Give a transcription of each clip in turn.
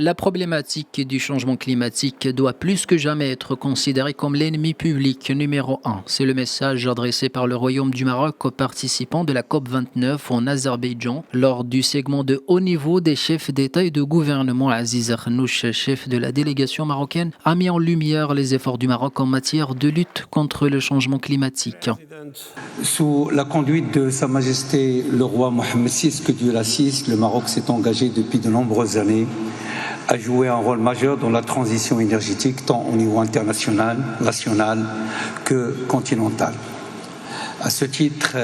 La problématique du changement climatique doit plus que jamais être considérée comme l'ennemi public numéro un. C'est le message adressé par le Royaume du Maroc aux participants de la COP29 en Azerbaïdjan lors du segment de haut niveau des chefs d'État et de gouvernement. Aziz Arnouch, chef de la délégation marocaine, a mis en lumière les efforts du Maroc en matière de lutte contre le changement climatique. Sous la conduite de Sa Majesté le roi Mohammed VI, que Dieu l'assiste, le Maroc s'est engagé depuis de nombreuses années à jouer un rôle majeur dans la transition énergétique, tant au niveau international, national que continental. À ce titre,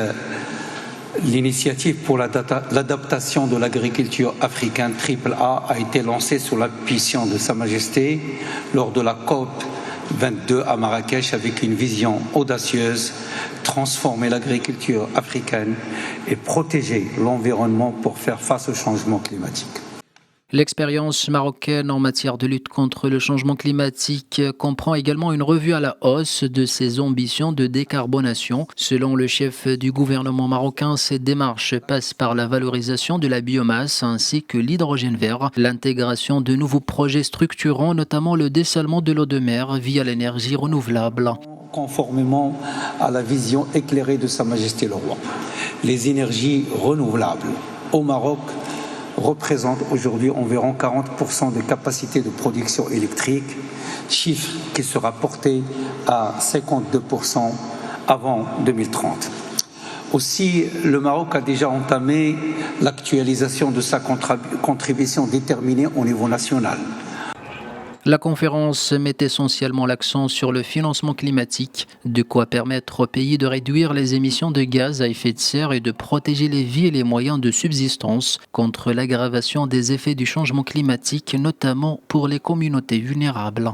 l'initiative pour l'adaptation de l'agriculture africaine AAA a été lancée sous l'impulsion de Sa Majesté lors de la COP22 à Marrakech avec une vision audacieuse, transformer l'agriculture africaine et protéger l'environnement pour faire face au changement climatique. L'expérience marocaine en matière de lutte contre le changement climatique comprend également une revue à la hausse de ses ambitions de décarbonation. Selon le chef du gouvernement marocain, ces démarches passent par la valorisation de la biomasse ainsi que l'hydrogène vert, l'intégration de nouveaux projets structurants, notamment le dessalement de l'eau de mer via l'énergie renouvelable. Conformément à la vision éclairée de Sa Majesté le Roi, les énergies renouvelables au Maroc représentent aujourd'hui environ 40% de capacité de production électrique, chiffre qui sera porté à 52% avant 2030. Aussi, le Maroc a déjà entamé l'actualisation de sa contribution déterminée au niveau national. La conférence met essentiellement l'accent sur le financement climatique, de quoi permettre au pays de réduire les émissions de gaz à effet de serre et de protéger les vies et les moyens de subsistance contre l'aggravation des effets du changement climatique, notamment pour les communautés vulnérables.